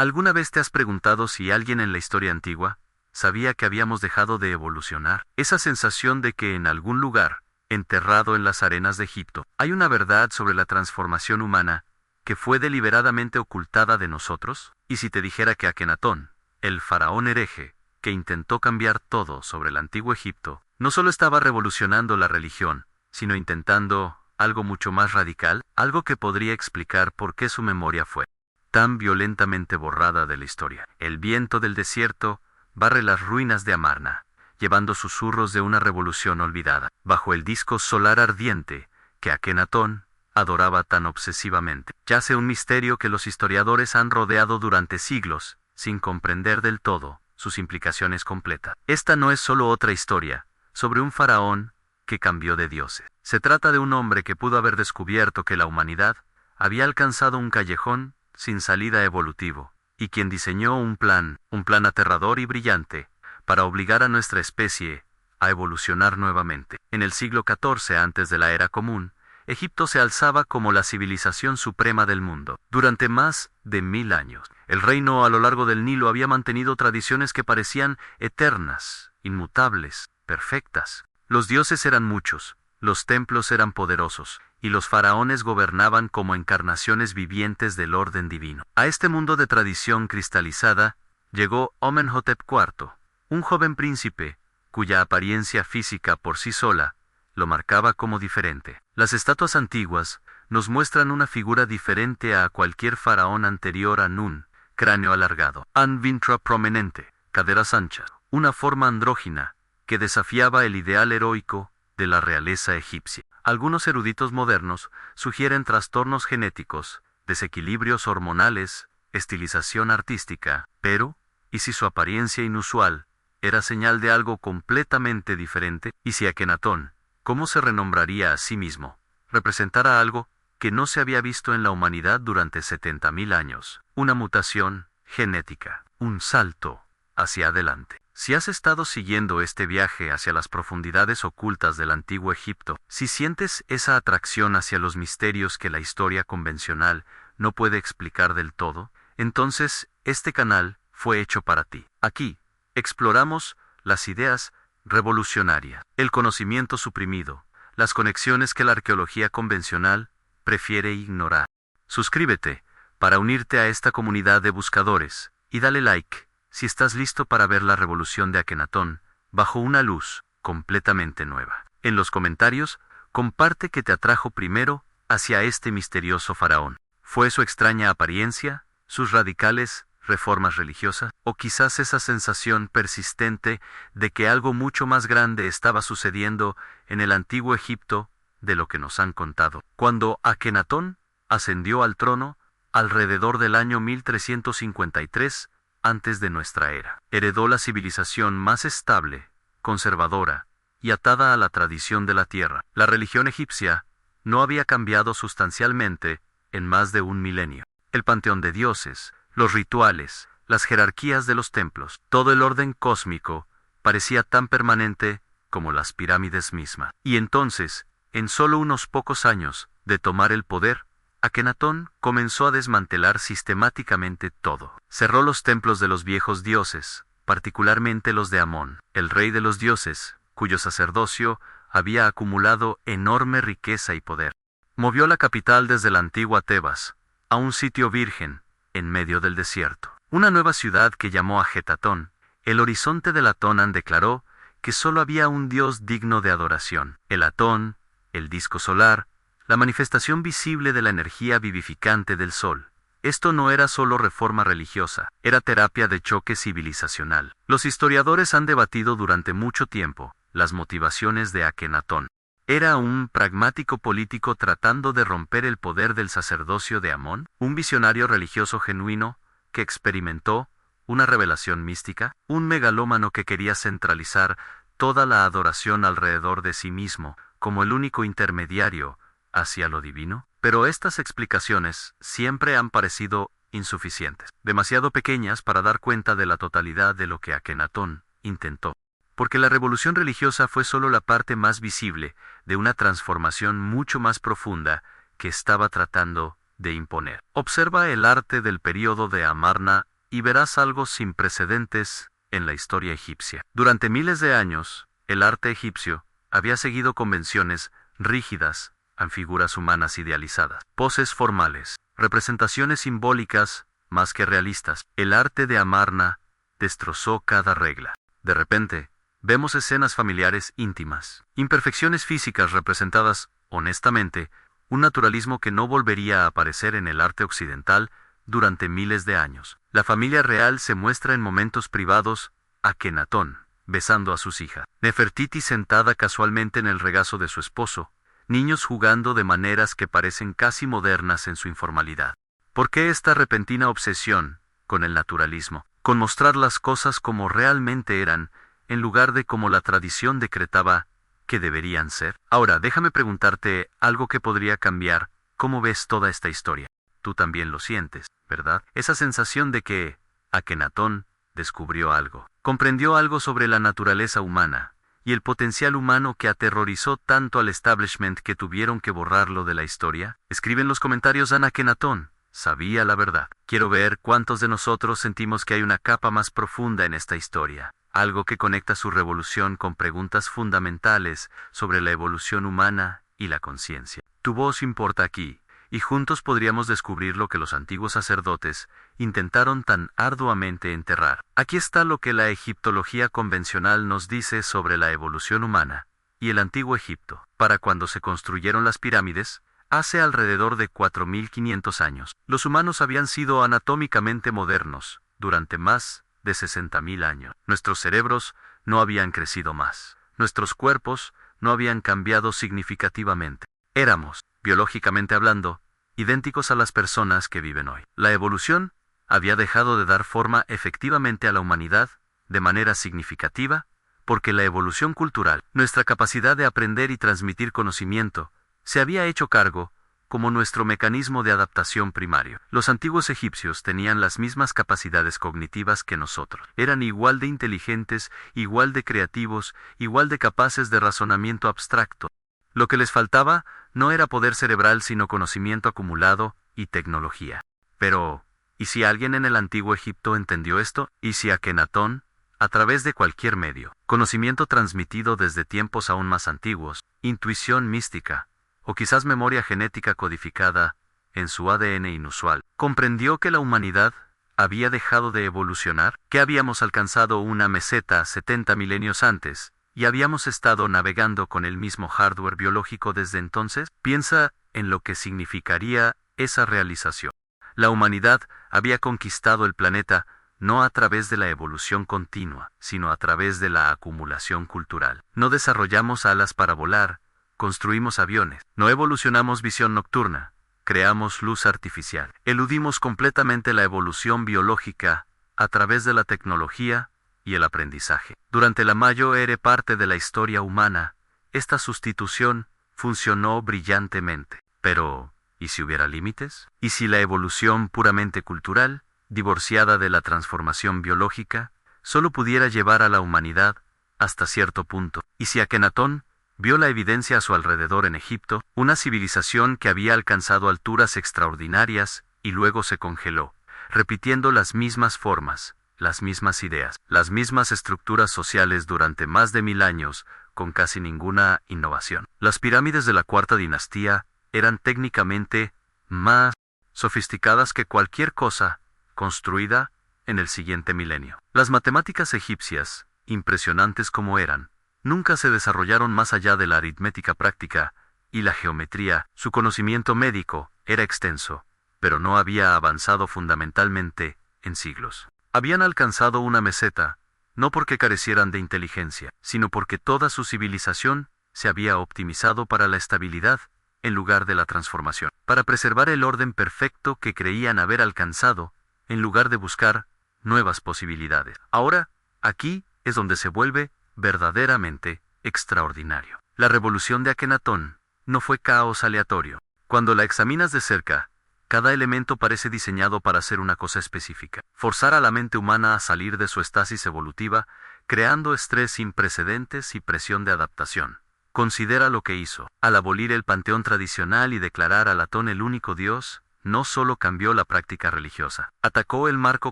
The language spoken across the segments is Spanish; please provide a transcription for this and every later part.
¿Alguna vez te has preguntado si alguien en la historia antigua sabía que habíamos dejado de evolucionar? Esa sensación de que en algún lugar, enterrado en las arenas de Egipto, hay una verdad sobre la transformación humana que fue deliberadamente ocultada de nosotros. ¿Y si te dijera que Akenatón, el faraón hereje, que intentó cambiar todo sobre el antiguo Egipto, no solo estaba revolucionando la religión, sino intentando algo mucho más radical, algo que podría explicar por qué su memoria fue tan violentamente borrada de la historia? El viento del desierto barre las ruinas de Amarna, llevando susurros de una revolución olvidada, bajo el disco solar ardiente que Akenatón adoraba tan obsesivamente. Yace un misterio que los historiadores han rodeado durante siglos, sin comprender del todo sus implicaciones completas. Esta no es solo otra historia sobre un faraón que cambió de dioses. Se trata de un hombre que pudo haber descubierto que la humanidad había alcanzado un callejón sin salida evolutivo, y quien diseñó un plan aterrador y brillante, para obligar a nuestra especie a evolucionar nuevamente. En el siglo XIV antes de la Era Común, Egipto se alzaba como la civilización suprema del mundo. Durante más de 1000 años, el reino a lo largo del Nilo había mantenido tradiciones que parecían eternas, inmutables, perfectas. Los dioses eran muchos, los templos eran poderosos, y los faraones gobernaban como encarnaciones vivientes del orden divino. A este mundo de tradición cristalizada llegó Amenhotep IV, un joven príncipe, cuya apariencia física por sí sola lo marcaba como diferente. Las estatuas antiguas nos muestran una figura diferente a cualquier faraón anterior a Nun: cráneo alargado, An-Vintra prominente, caderas anchas, una forma andrógina que desafiaba el ideal heroico de la realeza egipcia. Algunos eruditos modernos sugieren trastornos genéticos, desequilibrios hormonales, estilización artística, pero, ¿y si su apariencia inusual era señal de algo completamente diferente? ¿Y si Akenatón, cómo se renombraría a sí mismo, representara algo que no se había visto en la humanidad durante 70.000 años? Una mutación genética, un salto hacia adelante. Si has estado siguiendo este viaje hacia las profundidades ocultas del antiguo Egipto, si sientes esa atracción hacia los misterios que la historia convencional no puede explicar del todo, entonces este canal fue hecho para ti. Aquí exploramos las ideas revolucionarias, el conocimiento suprimido, las conexiones que la arqueología convencional prefiere ignorar. Suscríbete para unirte a esta comunidad de buscadores, y dale like si estás listo para ver la revolución de Akenatón bajo una luz completamente nueva. En los comentarios, comparte qué te atrajo primero hacia este misterioso faraón. ¿Fue su extraña apariencia, sus radicales reformas religiosas, o quizás esa sensación persistente de que algo mucho más grande estaba sucediendo en el antiguo Egipto de lo que nos han contado? Cuando Akenatón ascendió al trono alrededor del año 1353 antes de nuestra era, heredó la civilización más estable, conservadora y atada a la tradición de la tierra. La religión egipcia no había cambiado sustancialmente en más de un milenio. El panteón de dioses, los rituales, las jerarquías de los templos, todo el orden cósmico parecía tan permanente como las pirámides mismas. Y entonces, en solo unos pocos años de tomar el poder, Akenatón comenzó a desmantelar sistemáticamente todo. Cerró los templos de los viejos dioses, particularmente los de Amón, el rey de los dioses, cuyo sacerdocio había acumulado enorme riqueza y poder. Movió la capital desde la antigua Tebas a un sitio virgen, en medio del desierto. Una nueva ciudad que llamó Ajetatón, el horizonte del Atonán, declaró que solo había un dios digno de adoración: el Atón, el disco solar, la manifestación visible de la energía vivificante del sol. Esto no era solo reforma religiosa, era terapia de choque civilizacional. Los historiadores han debatido durante mucho tiempo las motivaciones de Akenatón. ¿Era un pragmático político tratando de romper el poder del sacerdocio de Amón? ¿Un visionario religioso genuino que experimentó una revelación mística? ¿Un megalómano que quería centralizar toda la adoración alrededor de sí mismo, como el único intermediario hacia lo divino? Pero estas explicaciones siempre han parecido insuficientes, demasiado pequeñas para dar cuenta de la totalidad de lo que Akenatón intentó. Porque la revolución religiosa fue solo la parte más visible de una transformación mucho más profunda que estaba tratando de imponer. Observa el arte del período de Amarna y verás algo sin precedentes en la historia egipcia. Durante miles de años, el arte egipcio había seguido convenciones rígidas en figuras humanas idealizadas, poses formales, representaciones simbólicas más que realistas. El arte de Amarna destrozó cada regla. De repente, vemos escenas familiares íntimas, imperfecciones físicas representadas honestamente, un naturalismo que no volvería a aparecer en el arte occidental durante miles de años. La familia real se muestra en momentos privados, Akenatón, besando a sus hijas, Nefertiti sentada casualmente en el regazo de su esposo, niños jugando de maneras que parecen casi modernas en su informalidad. ¿Por qué esta repentina obsesión con el naturalismo, con mostrar las cosas como realmente eran, en lugar de como la tradición decretaba que deberían ser? Ahora, déjame preguntarte algo que podría cambiar cómo ves toda esta historia. Tú también lo sientes, ¿verdad? Esa sensación de que Akenatón descubrió algo, comprendió algo sobre la naturaleza humana y el potencial humano que aterrorizó tanto al establishment que tuvieron que borrarlo de la historia. Escribe en los comentarios: Akenatón sabía la verdad. Quiero ver cuántos de nosotros sentimos que hay una capa más profunda en esta historia, algo que conecta su revolución con preguntas fundamentales sobre la evolución humana y la conciencia. Tu voz importa aquí, y juntos podríamos descubrir lo que los antiguos sacerdotes intentaron tan arduamente enterrar. Aquí está lo que la egiptología convencional nos dice sobre la evolución humana y el antiguo Egipto. Para cuando se construyeron las pirámides, hace alrededor de 4.500 años, los humanos habían sido anatómicamente modernos durante más de 60.000 años. Nuestros cerebros no habían crecido más. Nuestros cuerpos no habían cambiado significativamente. Éramos, biológicamente hablando, idénticos a las personas que viven hoy. La evolución había dejado de dar forma efectivamente a la humanidad de manera significativa, porque la evolución cultural, nuestra capacidad de aprender y transmitir conocimiento, se había hecho cargo como nuestro mecanismo de adaptación primario. Los antiguos egipcios tenían las mismas capacidades cognitivas que nosotros. Eran igual de inteligentes, igual de creativos, igual de capaces de razonamiento abstracto. Lo que les faltaba no era poder cerebral sino conocimiento acumulado y tecnología. Pero, ¿y si alguien en el antiguo Egipto entendió esto? ¿Y si Akenatón, a través de cualquier medio, conocimiento transmitido desde tiempos aún más antiguos, intuición mística, o quizás memoria genética codificada en su ADN inusual, comprendió que la humanidad había dejado de evolucionar, que habíamos alcanzado una meseta 70 milenios antes, y habíamos estado navegando con el mismo hardware biológico desde entonces? Piensa en lo que significaría esa realización. La humanidad había conquistado el planeta no a través de la evolución continua, sino a través de la acumulación cultural. No desarrollamos alas para volar, construimos aviones, no evolucionamos visión nocturna, creamos luz artificial. Eludimos completamente la evolución biológica a través de la tecnología y el aprendizaje. Durante la mayor parte de la historia humana, esta sustitución funcionó brillantemente. Pero, ¿y si hubiera límites? ¿Y si la evolución puramente cultural, divorciada de la transformación biológica, solo pudiera llevar a la humanidad hasta cierto punto? ¿Y si Akenatón vio la evidencia a su alrededor en Egipto, una civilización que había alcanzado alturas extraordinarias y luego se congeló, repitiendo las mismas formas, las mismas ideas, las mismas estructuras sociales durante más de 1000 años, con casi ninguna innovación? Las pirámides de la cuarta dinastía eran técnicamente más sofisticadas que cualquier cosa construida en el siguiente milenio. Las matemáticas egipcias, impresionantes como eran, nunca se desarrollaron más allá de la aritmética práctica y la geometría. Su conocimiento médico era extenso, pero no había avanzado fundamentalmente en siglos. Habían alcanzado una meseta, no porque carecieran de inteligencia, sino porque toda su civilización se había optimizado para la estabilidad en lugar de la transformación, para preservar el orden perfecto que creían haber alcanzado, en lugar de buscar nuevas posibilidades. Ahora, aquí es donde se vuelve verdaderamente extraordinario. La revolución de Akenatón no fue caos aleatorio. Cuando la examinas de cerca, cada elemento parece diseñado para hacer una cosa específica. Forzar a la mente humana a salir de su estasis evolutiva, creando estrés sin precedentes y presión de adaptación. Considera lo que hizo. Al abolir el panteón tradicional y declarar al Atón el único Dios, no solo cambió la práctica religiosa, atacó el marco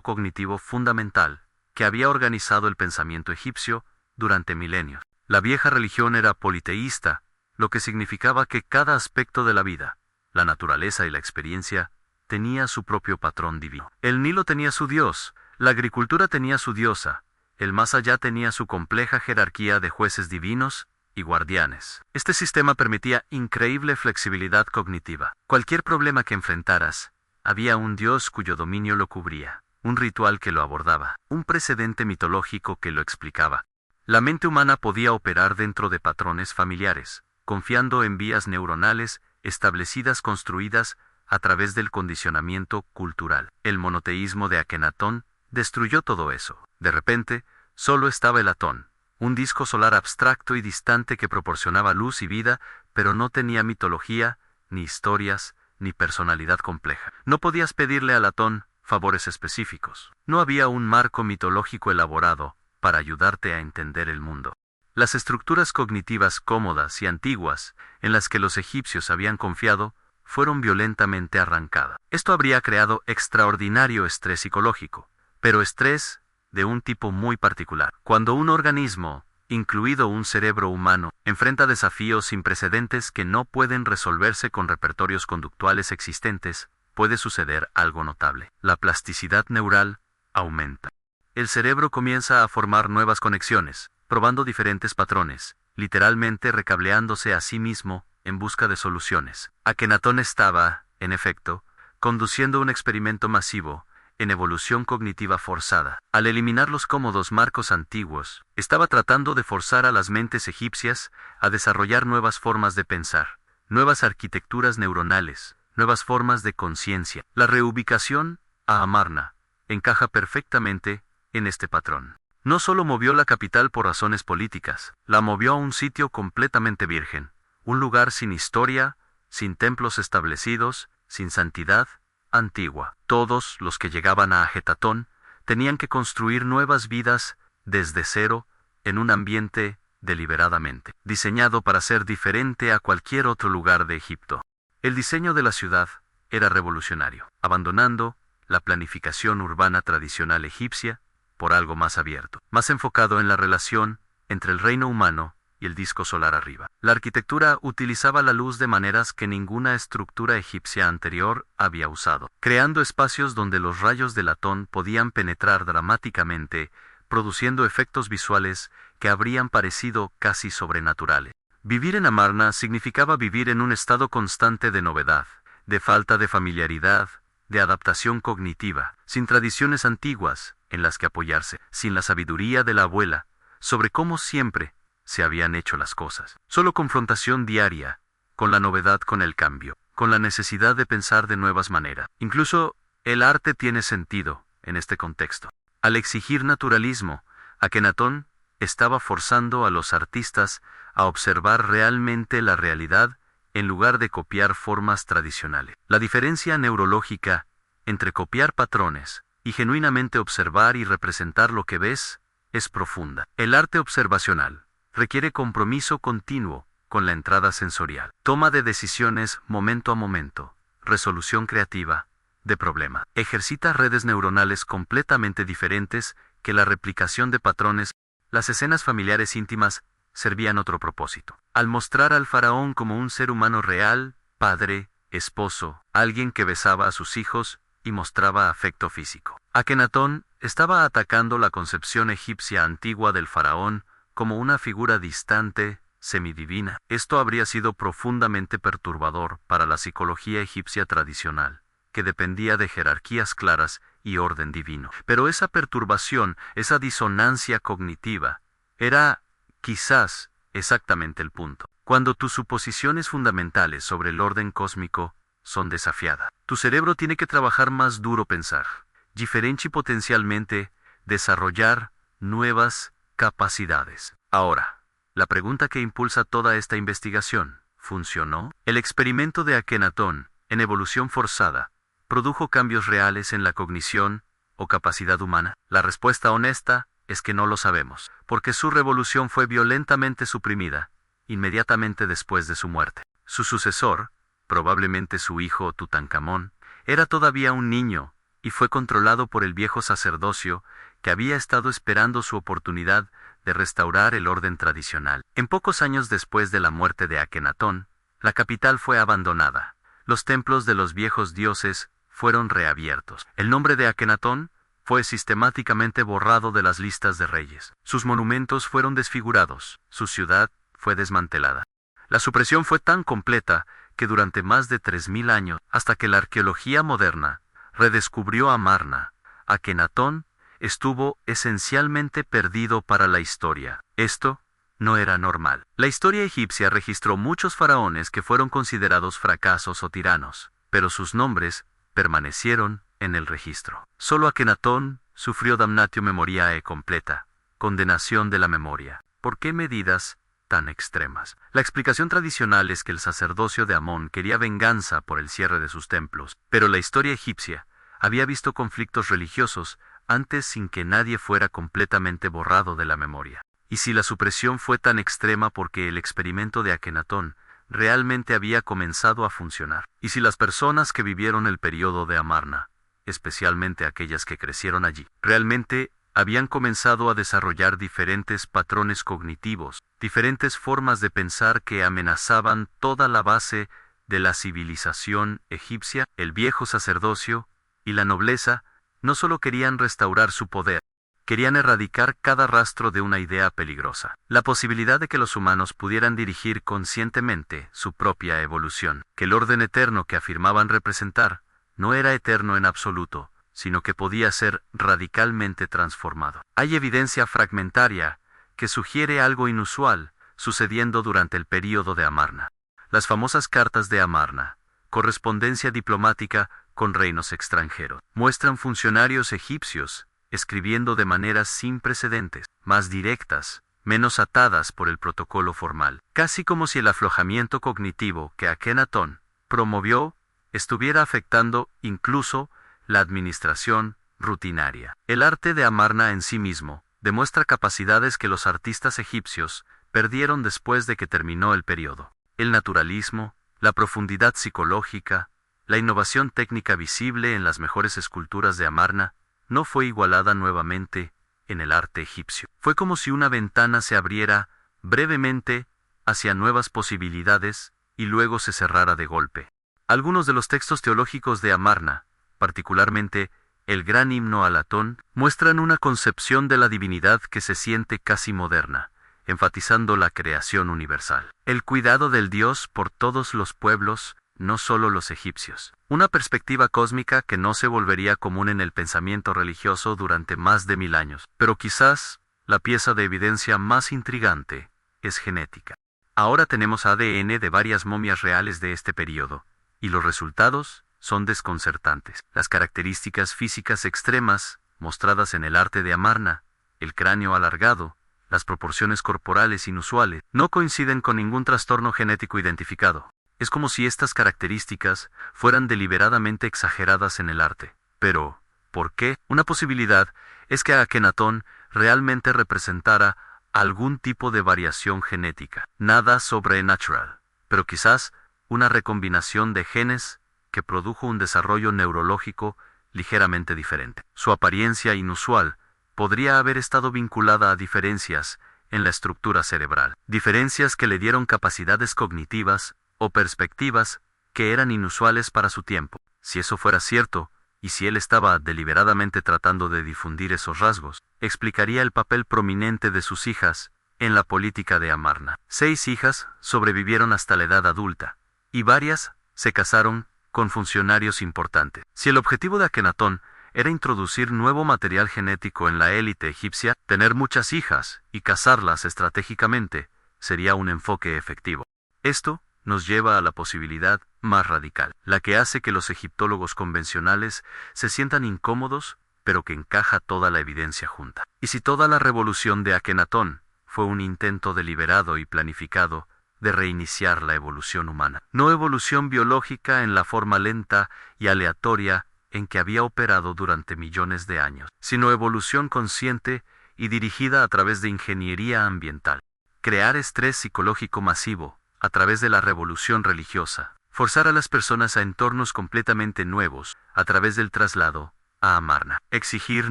cognitivo fundamental que había organizado el pensamiento egipcio durante milenios. La vieja religión era politeísta, lo que significaba que cada aspecto de la vida, la naturaleza y la experiencia, tenía su propio patrón divino. El Nilo tenía su dios, la agricultura tenía su diosa, el más allá tenía su compleja jerarquía de jueces divinos y guardianes. Este sistema permitía increíble flexibilidad cognitiva. Cualquier problema que enfrentaras, había un dios cuyo dominio lo cubría, un ritual que lo abordaba, un precedente mitológico que lo explicaba. La mente humana podía operar dentro de patrones familiares, confiando en vías neuronales establecidas construidas a través del condicionamiento cultural. El monoteísmo de Akenatón destruyó todo eso. De repente, solo estaba el Atón, un disco solar abstracto y distante que proporcionaba luz y vida, pero no tenía mitología, ni historias, ni personalidad compleja. No podías pedirle al Atón favores específicos. No había un marco mitológico elaborado para ayudarte a entender el mundo. Las estructuras cognitivas cómodas y antiguas, en las que los egipcios habían confiado, fueron violentamente arrancadas. Esto habría creado extraordinario estrés psicológico, pero estrés de un tipo muy particular. Cuando un organismo, incluido un cerebro humano, enfrenta desafíos sin precedentes que no pueden resolverse con repertorios conductuales existentes, puede suceder algo notable. La plasticidad neural aumenta. El cerebro comienza a formar nuevas conexiones, probando diferentes patrones, literalmente recableándose a sí mismo en busca de soluciones. Akenatón estaba, en efecto, conduciendo un experimento masivo en evolución cognitiva forzada. Al eliminar los cómodos marcos antiguos, estaba tratando de forzar a las mentes egipcias a desarrollar nuevas formas de pensar, nuevas arquitecturas neuronales, nuevas formas de conciencia. La reubicación a Amarna encaja perfectamente en este patrón. No solo movió la capital por razones políticas, la movió a un sitio completamente virgen, un lugar sin historia, sin templos establecidos, sin santidad antigua. Todos los que llegaban a Ajetatón tenían que construir nuevas vidas desde cero en un ambiente deliberadamente diseñado para ser diferente a cualquier otro lugar de Egipto. El diseño de la ciudad era revolucionario, abandonando la planificación urbana tradicional egipcia por algo más abierto, más enfocado en la relación entre el reino humano y el disco solar arriba. La arquitectura utilizaba la luz de maneras que ninguna estructura egipcia anterior había usado, creando espacios donde los rayos del Atón podían penetrar dramáticamente, produciendo efectos visuales que habrían parecido casi sobrenaturales. Vivir en Amarna significaba vivir en un estado constante de novedad, de falta de familiaridad, de adaptación cognitiva, sin tradiciones antiguas en las que apoyarse, sin la sabiduría de la abuela sobre cómo siempre se habían hecho las cosas. Solo confrontación diaria con la novedad, con el cambio, con la necesidad de pensar de nuevas maneras. Incluso el arte tiene sentido en este contexto. Al exigir naturalismo, Akenatón estaba forzando a los artistas a observar realmente la realidad en lugar de copiar formas tradicionales. La diferencia neurológica entre copiar patrones y genuinamente observar y representar lo que ves es profunda. El arte observacional requiere compromiso continuo con la entrada sensorial, toma de decisiones momento a momento, resolución creativa de problema. Ejercita redes neuronales completamente diferentes que la replicación de patrones. Las escenas familiares íntimas servían otro propósito. Al mostrar al faraón como un ser humano real, padre, esposo, alguien que besaba a sus hijos y mostraba afecto físico. Akenatón estaba atacando la concepción egipcia antigua del faraón como una figura distante, semidivina. Esto habría sido profundamente perturbador para la psicología egipcia tradicional, que dependía de jerarquías claras y orden divino. Pero esa perturbación, esa disonancia cognitiva, era, quizás, exactamente el punto. Cuando tus suposiciones fundamentales sobre el orden cósmico son desafiadas, tu cerebro tiene que trabajar más duro, pensar diferente y potencialmente desarrollar nuevas capacidades. Ahora, la pregunta que impulsa toda esta investigación, ¿funcionó? El experimento de Akenatón, en evolución forzada, ¿produjo cambios reales en la cognición o capacidad humana? La respuesta honesta es que no lo sabemos, porque su revolución fue violentamente suprimida inmediatamente después de su muerte. Su sucesor, probablemente su hijo Tutankamón, Era todavía un niño, y fue controlado por el viejo sacerdocio, que había estado esperando su oportunidad de restaurar el orden tradicional. En pocos años después de la muerte de Akenatón, la capital fue abandonada. Los templos de los viejos dioses fueron reabiertos. El nombre de Akenatón fue sistemáticamente borrado de las listas de reyes. Sus monumentos fueron desfigurados. Su ciudad fue desmantelada. La supresión fue tan completa que durante más de 3000 años, hasta que la arqueología moderna redescubrió Amarna, Akenatón estuvo esencialmente perdido para la historia. Esto no era normal. La historia egipcia registró muchos faraones que fueron considerados fracasos o tiranos, pero sus nombres permanecieron en el registro. Solo Akenatón sufrió damnatio memoriae completa, condenación de la memoria. ¿Por qué medidas tan extremas? La explicación tradicional es que el sacerdocio de Amón quería venganza por el cierre de sus templos, pero la historia egipcia había visto conflictos religiosos antes sin que nadie fuera completamente borrado de la memoria. Y si la supresión fue tan extrema porque el experimento de Akenatón realmente había comenzado a funcionar, y si las personas que vivieron el periodo de Amarna, especialmente aquellas que crecieron allí, realmente habían comenzado a desarrollar diferentes patrones cognitivos, diferentes formas de pensar que amenazaban toda la base de la civilización egipcia, el viejo sacerdocio y la nobleza, no solo querían restaurar su poder, querían erradicar cada rastro de una idea peligrosa. La posibilidad de que los humanos pudieran dirigir conscientemente su propia evolución, que el orden eterno que afirmaban representar no era eterno en absoluto, sino que podía ser radicalmente transformado. Hay evidencia fragmentaria que sugiere algo inusual sucediendo durante el período de Amarna. Las famosas cartas de Amarna, correspondencia diplomática con reinos extranjeros, muestran funcionarios egipcios escribiendo de maneras sin precedentes, más directas, menos atadas por el protocolo formal, casi como si el aflojamiento cognitivo que Akenatón promovió estuviera afectando incluso la administración rutinaria. El arte de Amarna en sí mismo demuestra capacidades que los artistas egipcios perdieron después de que terminó el periodo. El naturalismo, la profundidad psicológica, la innovación técnica visible en las mejores esculturas de Amarna no fue igualada nuevamente en el arte egipcio. Fue como si una ventana se abriera brevemente hacia nuevas posibilidades y luego se cerrara de golpe. Algunos de los textos teológicos de Amarna, particularmente el gran himno a Latón, muestran una concepción de la divinidad que se siente casi moderna, enfatizando la creación universal. El cuidado del Dios por todos los pueblos, no solo los egipcios. Una perspectiva cósmica que no se volvería común en el pensamiento religioso durante más de 1000 años. Pero quizás la pieza de evidencia más intrigante es genética. Ahora tenemos ADN de varias momias reales de este periodo, y los resultados son desconcertantes. Las características físicas extremas mostradas en el arte de Amarna, el cráneo alargado, las proporciones corporales inusuales, no coinciden con ningún trastorno genético identificado. Es como si estas características fueran deliberadamente exageradas en el arte. Pero, ¿por qué? Una posibilidad es que Akenatón realmente representara algún tipo de variación genética. Nada sobrenatural, pero quizás una recombinación de genes que produjo un desarrollo neurológico ligeramente diferente. Su apariencia inusual podría haber estado vinculada a diferencias en la estructura cerebral, diferencias que le dieron capacidades cognitivas o perspectivas que eran inusuales para su tiempo. Si eso fuera cierto, y si él estaba deliberadamente tratando de difundir esos rasgos, explicaría el papel prominente de sus hijas en la política de Amarna. 6 hijas sobrevivieron hasta la edad adulta, y varias se casaron con funcionarios importantes. Si el objetivo de Akenatón era introducir nuevo material genético en la élite egipcia, tener muchas hijas y casarlas estratégicamente sería un enfoque efectivo. Esto nos lleva a la posibilidad más radical, la que hace que los egiptólogos convencionales se sientan incómodos, pero que encaja toda la evidencia junta. ¿Y si toda la revolución de Akenatón fue un intento deliberado y planificado de reiniciar la evolución humana? No evolución biológica en la forma lenta y aleatoria en que había operado durante millones de años, sino evolución consciente y dirigida a través de ingeniería ambiental. Crear estrés psicológico masivo a través de la revolución religiosa forzar a las personas a entornos completamente nuevos, a través del traslado a Amarna, exigir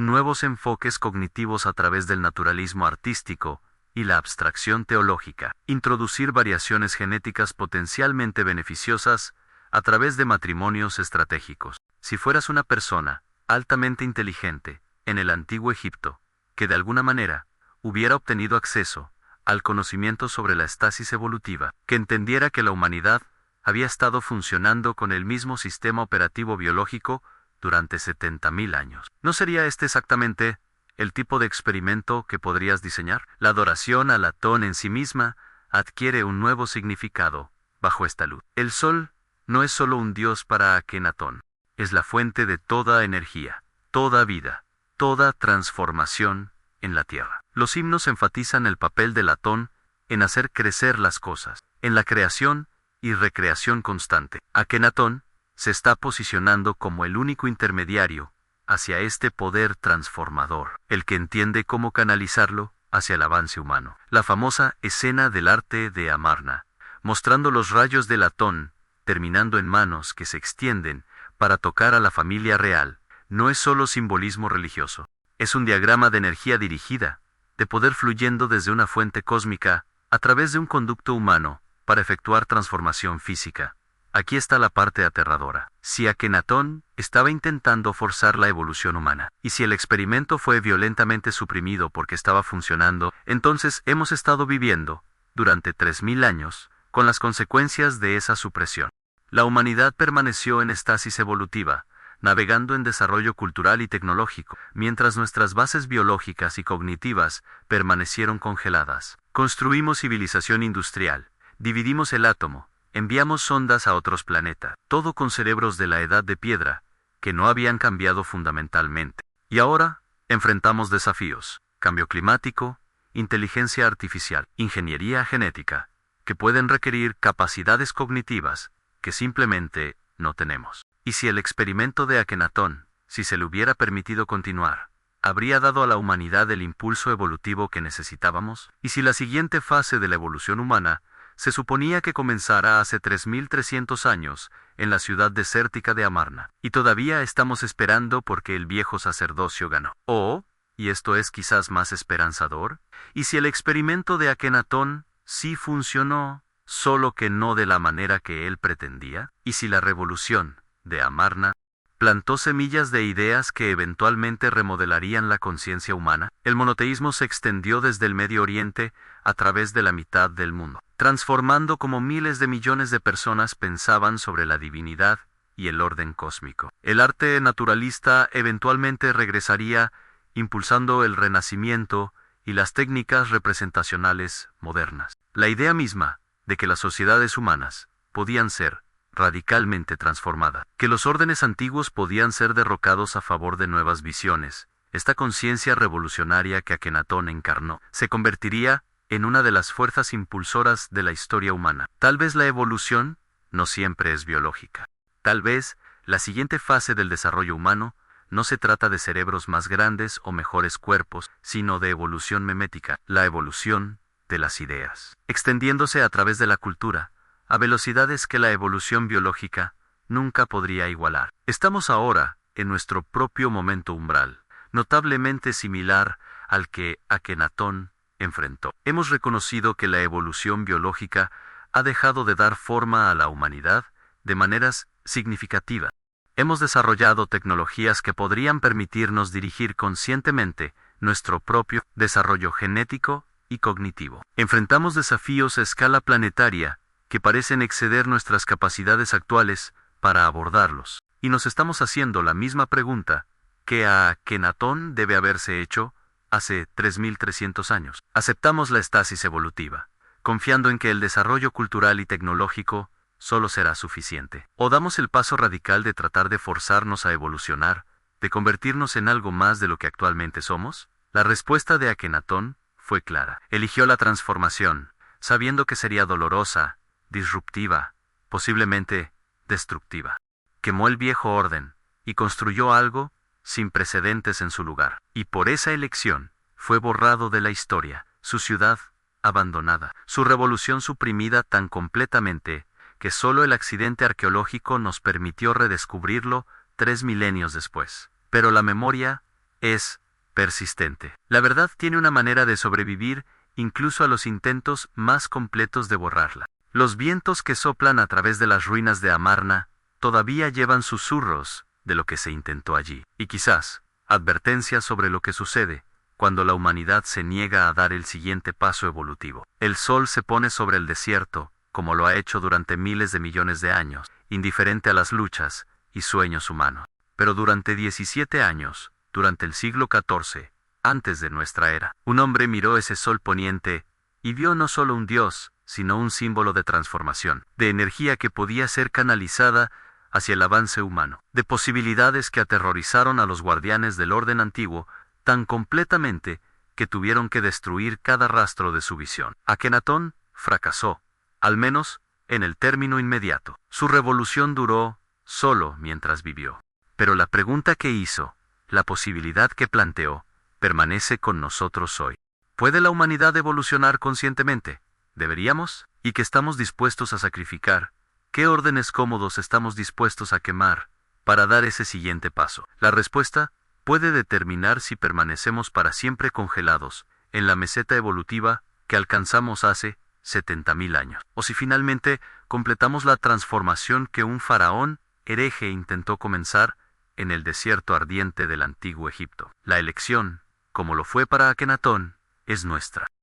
nuevos enfoques cognitivos a través del naturalismo artístico y la abstracción teológica, introducir variaciones genéticas potencialmente beneficiosas a través de matrimonios estratégicos. Si fueras una persona altamente inteligente en el antiguo Egipto, que de alguna manera hubiera obtenido acceso al conocimiento sobre la estasis evolutiva, que entendiera que la humanidad había estado funcionando con el mismo sistema operativo biológico durante 70.000 años. ¿No sería este exactamente el tipo de experimento que podrías diseñar? La adoración al Atón en sí misma adquiere un nuevo significado bajo esta luz. El Sol no es solo un dios para Akenatón, es la fuente de toda energía, toda vida, toda transformación en la Tierra. Los himnos enfatizan el papel del Atón en hacer crecer las cosas, en la creación y recreación constante. Akenatón se está posicionando como el único intermediario hacia este poder transformador, el que entiende cómo canalizarlo hacia el avance humano. La famosa escena del arte de Amarna, mostrando los rayos del Atón terminando en manos que se extienden para tocar a la familia real, no es solo simbolismo religioso, es un diagrama de energía dirigida, de poder fluyendo desde una fuente cósmica a través de un conducto humano para efectuar transformación física. Aquí está la parte aterradora. Si Akenatón estaba intentando forzar la evolución humana, y si el experimento fue violentamente suprimido porque estaba funcionando, entonces hemos estado viviendo, durante 3.000 años, con las consecuencias de esa supresión. La humanidad permaneció en estasis evolutiva, navegando en desarrollo cultural y tecnológico, mientras nuestras bases biológicas y cognitivas permanecieron congeladas. Construimos civilización industrial, dividimos el átomo, enviamos sondas a otros planetas, todo con cerebros de la edad de piedra, que no habían cambiado fundamentalmente. Y ahora, enfrentamos desafíos: cambio climático, inteligencia artificial, ingeniería genética, que pueden requerir capacidades cognitivas que simplemente no tenemos. Y si el experimento de Akenatón, si se le hubiera permitido continuar, habría dado a la humanidad el impulso evolutivo que necesitábamos, y si la siguiente fase de la evolución humana se suponía que comenzara hace 3.300 años en la ciudad desértica de Amarna, y todavía estamos esperando porque el viejo sacerdocio ganó. O, y esto es quizás más esperanzador, y si el experimento de Akenatón sí funcionó, solo que no de la manera que él pretendía, y si la revolución de Amarna plantó semillas de ideas que eventualmente remodelarían la conciencia humana, el monoteísmo se extendió desde el Medio Oriente a través de la mitad del mundo, transformando como miles de millones de personas pensaban sobre la divinidad y el orden cósmico. El arte naturalista eventualmente regresaría, impulsando el renacimiento y las técnicas representacionales modernas. La idea misma de que las sociedades humanas podían ser radicalmente transformadas, que los órdenes antiguos podían ser derrocados a favor de nuevas visiones, esta conciencia revolucionaria que Akenatón encarnó, se convertiría en una de las fuerzas impulsoras de la historia humana. Tal vez la evolución no siempre es biológica. Tal vez la siguiente fase del desarrollo humano no se trata de cerebros más grandes o mejores cuerpos, sino de evolución memética, la evolución de las ideas, extendiéndose a través de la cultura, a velocidades que la evolución biológica nunca podría igualar. Estamos ahora en nuestro propio momento umbral, notablemente similar al que Akenatón enfrentó. Hemos reconocido que la evolución biológica ha dejado de dar forma a la humanidad de maneras significativas. Hemos desarrollado tecnologías que podrían permitirnos dirigir conscientemente nuestro propio desarrollo genético y cognitivo. Enfrentamos desafíos a escala planetaria que parecen exceder nuestras capacidades actuales para abordarlos, y nos estamos haciendo la misma pregunta que a Akenatón debe haberse hecho hace 3.300 años. Aceptamos la estasis evolutiva, confiando en que el desarrollo cultural y tecnológico solo será suficiente. O damos el paso radical de tratar de forzarnos a evolucionar, de convertirnos en algo más de lo que actualmente somos. La respuesta de Akenatón fue clara. Eligió la transformación, sabiendo que sería dolorosa, disruptiva, posiblemente destructiva. Quemó el viejo orden y construyó algo sin precedentes en su lugar. Y por esa elección fue borrado de la historia, su ciudad abandonada, su revolución suprimida tan completamente que solo el accidente arqueológico nos permitió redescubrirlo 3 milenios después. Pero la memoria es persistente. La verdad tiene una manera de sobrevivir incluso a los intentos más completos de borrarla. Los vientos que soplan a través de las ruinas de Amarna todavía llevan susurros de lo que se intentó allí, y quizás advertencias sobre lo que sucede cuando la humanidad se niega a dar el siguiente paso evolutivo. El sol se pone sobre el desierto, como lo ha hecho durante miles de millones de años, indiferente a las luchas y sueños humanos. Pero durante 17 años, durante el siglo XIV, antes de nuestra era, un hombre miró ese sol poniente y vio no solo un dios, sino un símbolo de transformación, de energía que podía ser canalizada hacia el avance humano, de posibilidades que aterrorizaron a los guardianes del orden antiguo tan completamente que tuvieron que destruir cada rastro de su visión. Akenatón fracasó, al menos en el término inmediato. Su revolución duró solo mientras vivió. Pero la pregunta que hizo, la posibilidad que planteó, permanece con nosotros hoy. ¿Puede la humanidad evolucionar conscientemente? ¿Deberíamos? ¿Y qué estamos dispuestos a sacrificar? ¿Qué órdenes cómodos estamos dispuestos a quemar para dar ese siguiente paso? La respuesta puede determinar si permanecemos para siempre congelados en la meseta evolutiva que alcanzamos hace 70.000 años, o si finalmente completamos la transformación que un faraón hereje intentó comenzar en el desierto ardiente del antiguo Egipto. La elección, como lo fue para Akenatón, es nuestra.